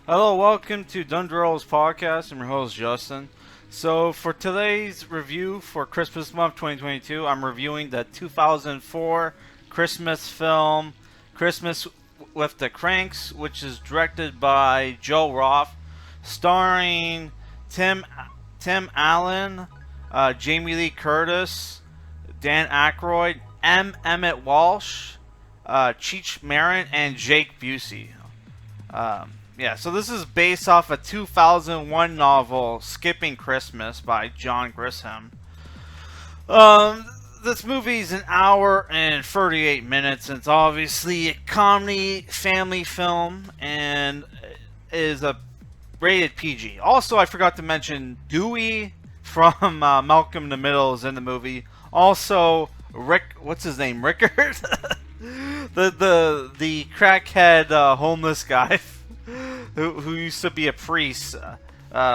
Hello, welcome to Dundrell's podcast. I'm your host, Justin. So, for today's review for Christmas month 2022, I'm reviewing the 2004 Christmas film Christmas with the Kranks, which is directed by Joe Roth, starring Tim Allen, Jamie Lee Curtis, Dan Aykroyd, Emmett Walsh, Cheech Marin, and Jake Busey. Yeah, so this is based off a 2001 novel, Skipping Christmas, by John Grisham. This movie is an hour and 38 minutes, and it's obviously a comedy family film, and is a rated PG. Also, I forgot to mention Dewey from Malcolm in the Middle is in the movie. Also, Rick, what's his name, Rickard? the crackhead homeless guy who used to be a priest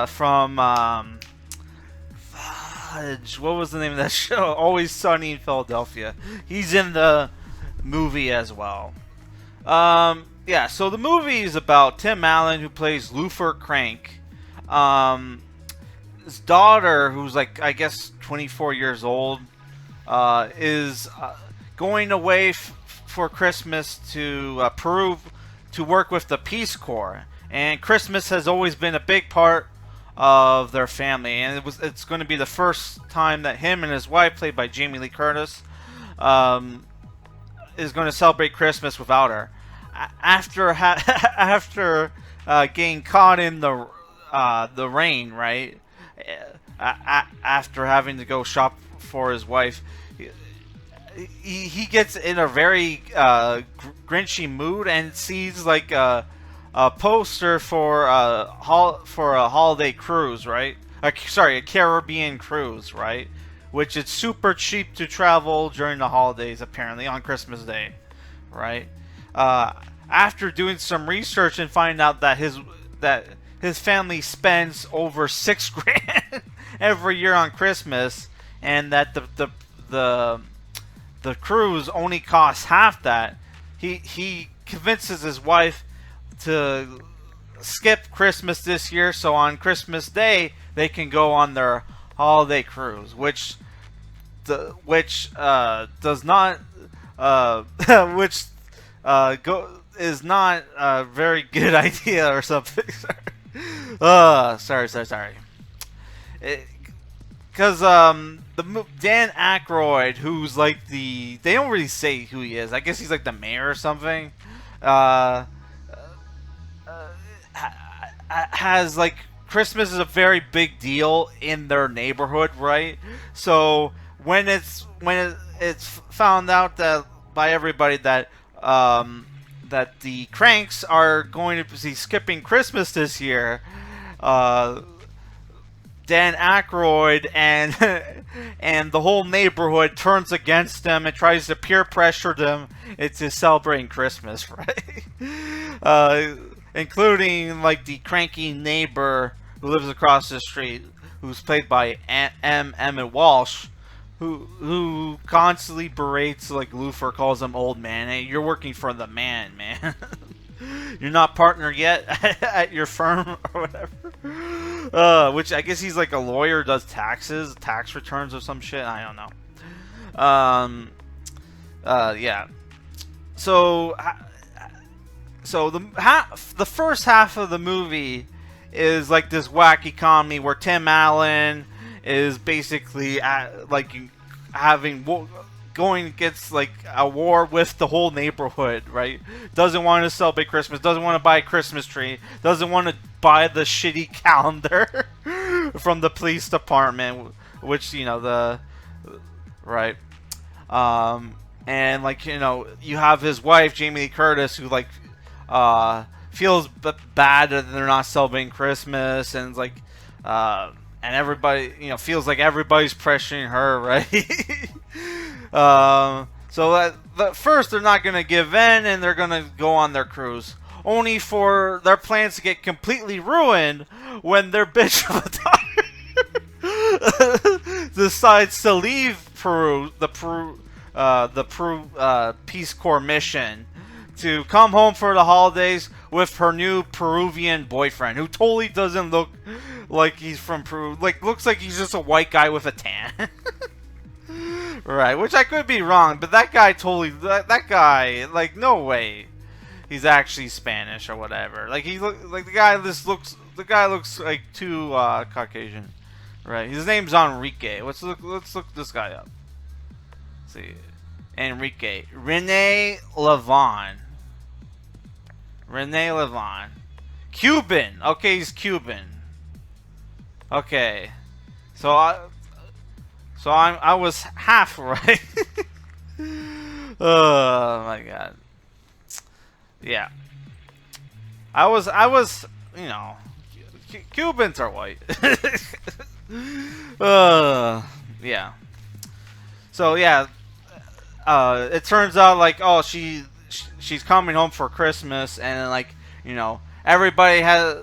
from what was the name of that show? Always Sunny in Philadelphia. He's in the movie as well. Yeah, so the movie is about Tim Allen, who plays Luther Crank. His daughter, who's like, I guess 24 years old, is going away for Christmas to Peru to work with the Peace Corps. And Christmas has always been a big part of their family, and it's going to be the first time that him and his wife, played by Jamie Lee Curtis, is going to celebrate Christmas without her. After getting caught in the rain, right? After having to go shop for his wife, he gets in a very grinchy mood and sees like a poster for a holiday cruise, right? Sorry, a Caribbean cruise, right? Which is super cheap to travel during the holidays, apparently on Christmas Day, right? After doing some research and finding out that his family spends over $6,000 every year on Christmas, and that the cruise only costs half that, he convinces his wife to skip Christmas this year, so on Christmas Day they can go on their holiday cruise, which does not is not a very good idea or something. Sorry. Because Dan Aykroyd, who's like they don't really say who he is. I guess he's like the mayor or something. Has like, Christmas is a very big deal in their neighborhood, right? So when it's found out that by everybody that that the Kranks are going to be skipping Christmas this year, Dan Aykroyd and the whole neighborhood turns against them and tries to peer pressure them into celebrating Christmas, right? Including like the cranky neighbor who lives across the street, who's played by Emmett Walsh, who constantly berates like Luther, calls him old man. Hey, you're working for the man. You're not partner yet at your firm or whatever. Which I guess he's like a lawyer, does tax returns or some shit. I don't know. Yeah. So the first half of the movie is like this wacky comedy where Tim Allen is basically going against like a war with the whole neighborhood, right? Doesn't want to celebrate Christmas, doesn't want to buy a Christmas tree, doesn't want to buy the shitty calendar from the police department, which, you know, right. And like, you know, you have his wife Jamie Lee Curtis, who like feels bad that they're not celebrating Christmas, and it's like and everybody, you know, feels like everybody's pressuring her, right? So at first they're not going to give in, and they're going to go on their cruise, only for their plans to get completely ruined when their bitch of a daughter decides to leave Peru, the Peace Corps mission, to come home for the holidays with her new Peruvian boyfriend, who totally doesn't look like he's from Peru. Like, looks like he's just a white guy with a tan. Right, which I could be wrong, but that guy totally, that guy, like, no way he's actually Spanish or whatever. Like, he look like the guy looks like too Caucasian. Right, his name's Enrique. Let's look this guy up. Let's see, Enrique Rene Levon. Rene Levon, Cuban. Okay, he's Cuban. Okay, so I was half right. Oh my god. Yeah. I was, you know, Cubans are white. Yeah. So yeah, it turns out like, oh, she's coming home for Christmas, and like, you know, everybody has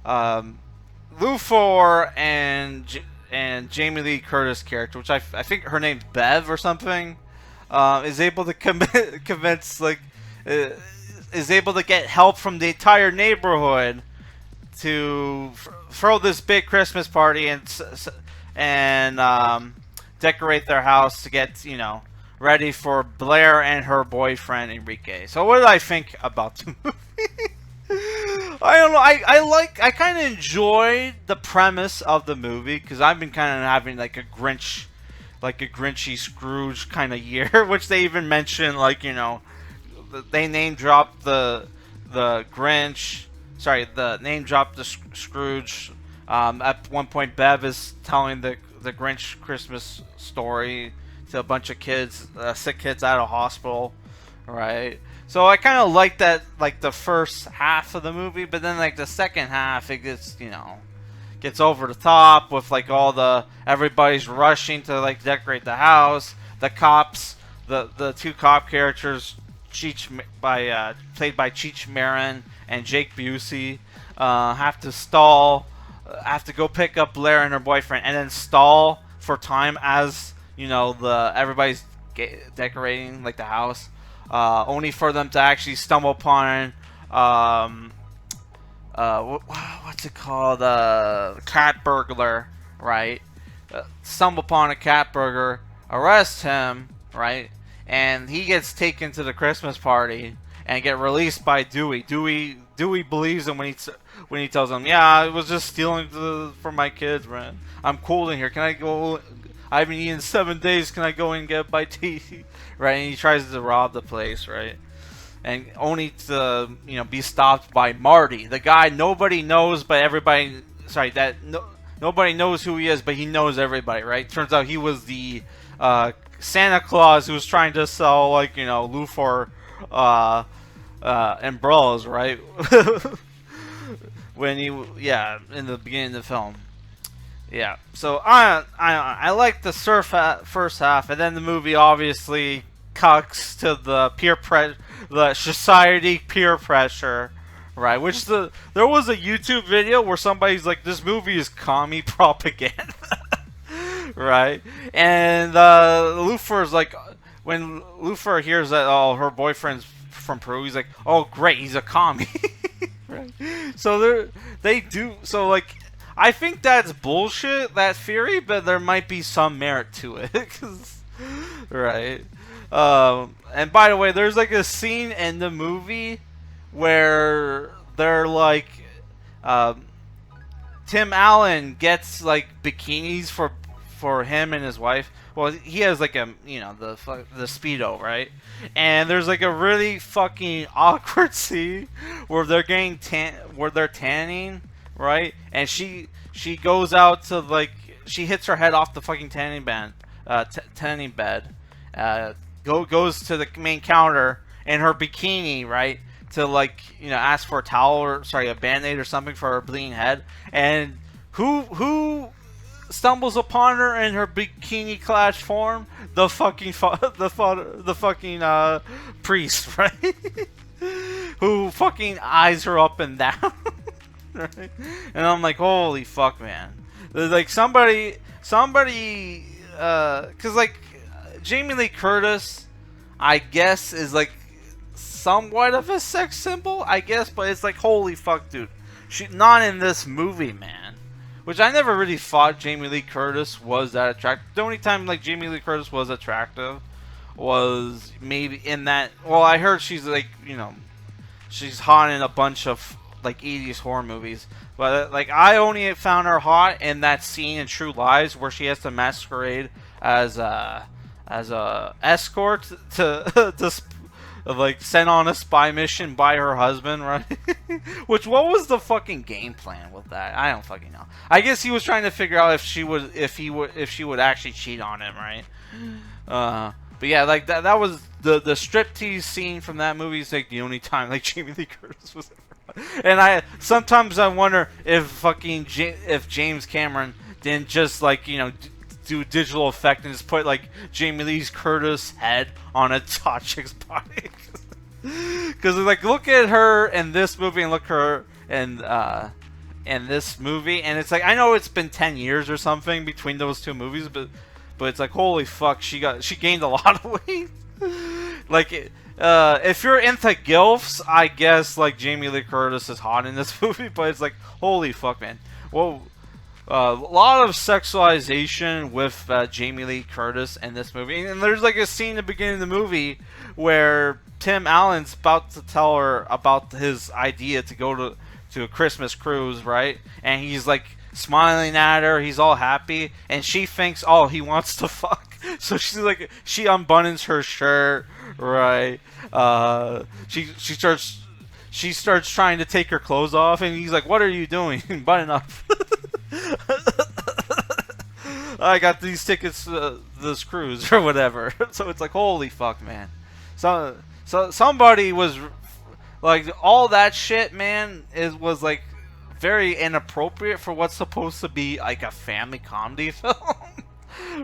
Luthor and Jamie Lee Curtis character, which I think her name's Bev or something, is able to convince like is able to get help from the entire neighborhood to throw this big Christmas party and decorate their house to get, you know, ready for Blair and her boyfriend Enrique. So what did I think about the movie? I don't know. I kind of enjoyed the premise of the movie, because I've been kind of having like a Grinchy Scrooge kind of year, which they even mentioned, like, you know, they name dropped the Grinch. Sorry, the name dropped the Scrooge. At one point, Bev is telling the Grinch Christmas story to a bunch of kids, sick kids out of hospital, right? So I kind of like that, like the first half of the movie, but then like the second half, it gets, you know, gets over the top with like everybody's rushing to like decorate the house. The cops, the two cop characters, played by Cheech Marin and Jake Busey, have to go pick up Blair and her boyfriend, and then stall for time as, you know, everybody's decorating like the house, only for them to actually stumble upon what's it called, cat burglar, right? Stumble upon a cat burglar, arrest him, right? And he gets taken to the Christmas party and get released by Dewey. Dewey believes him when he tells him, "Yeah, I was just stealing for my kids, man. I'm cool in here. Can I go? I haven't eaten 7 days. Can I go and get a bite to eat?" Right? And he tries to rob the place, right? And only to, you know, be stopped by Marty, the guy nobody knows, but everybody. Sorry, nobody knows who he is, but he knows everybody, right? Turns out he was the Santa Claus who was trying to sell, like, you know, Luthor umbrellas, right? When in the beginning of the film. Yeah, so I like the first half, and then the movie obviously cucks to the society peer pressure, right? Which there was a YouTube video where somebody's like, "This movie is commie propaganda," right? And Luthor's like, when Luthor hears that, oh, her boyfriend's from Peru, he's like, "Oh, great, he's a commie." Right? So like, I think that's bullshit, that theory, but there might be some merit to it. Right? And by the way, there's like a scene in the movie where they're like, Tim Allen gets like bikinis for him and his wife. Well, he has like a, you know, the Speedo, right? And there's like a really fucking awkward scene where they're tanning, right? And she goes out to, like, she hits her head off the fucking tanning bed, goes to the main counter in her bikini, right? To, like, you know, ask for a towel or, sorry, a Band-Aid or something for her bleeding head. And who stumbles upon her in her bikini clad form? The fucking priest, right? Who fucking eyes her up and down. Right? And I'm like, holy fuck, man. Like, somebody, cause like Jamie Lee Curtis, I guess, is like somewhat of a sex symbol, I guess, but it's like, holy fuck, dude. She not in this movie, man. Which I never really thought Jamie Lee Curtis was that attractive. The only time like Jamie Lee Curtis was attractive was maybe in that. Well, I heard she's like, you know, she's hot in a bunch of like 80s horror movies. But like I only found her hot in that scene in True Lies where she has to masquerade as a escort to like sent on a spy mission by her husband, right? Which what was the fucking game plan with that? I don't fucking know. I guess he was trying to figure out if she would actually cheat on him, right? But yeah, like that was the striptease scene from that movie is like the only time like Jamie Lee Curtis was ever. And sometimes I wonder if if James Cameron didn't just like, you know, do digital effect and just put like Jamie Lee Curtis head on a hot chick's body. Because like look at her in this movie and look at her in this movie, and it's like I know it's been 10 years or something between those two movies, but it's like holy fuck, she gained a lot of weight. Like if you're into gilfs, I guess like Jamie Lee Curtis is hot in this movie, but it's like holy fuck, man. Well, a lot of sexualization with Jamie Lee Curtis in this movie. And there's like a scene in the beginning of the movie where Tim Allen's about to tell her about his idea to go to a Christmas cruise, right? And he's like smiling at her, he's all happy, and she thinks, oh, he wants to fuck. So she's like, she unbuttons her shirt, right? She starts trying to take her clothes off, and he's like, what are you doing? Button up. I got these tickets to this cruise or whatever. So it's like holy fuck, man. So somebody was like, all that shit, man, was like very inappropriate for what's supposed to be like a family comedy film.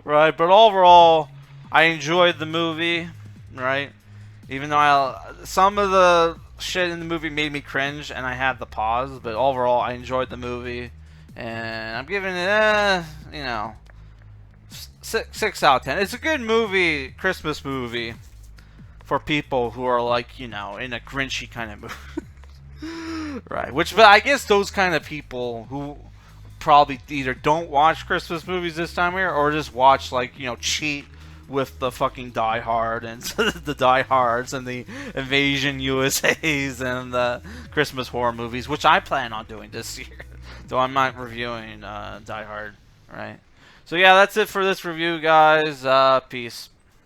Right? But overall, I enjoyed the movie, right? Even though some of the shit in the movie made me cringe and I had the pause, but overall I enjoyed the movie. And I'm giving it, you know, 6 out of 10. It's a good movie, Christmas movie, for people who are like, you know, in a grinchy kind of mood. Right. But I guess those kind of people who probably either don't watch Christmas movies this time of year or just watch, like, you know, cheat with the fucking Die Hard and the Die Hards and the Invasion USAs and the Christmas horror movies, which I plan on doing this year. Though I'm not reviewing Die Hard, right? So yeah, that's it for this review, guys. Peace.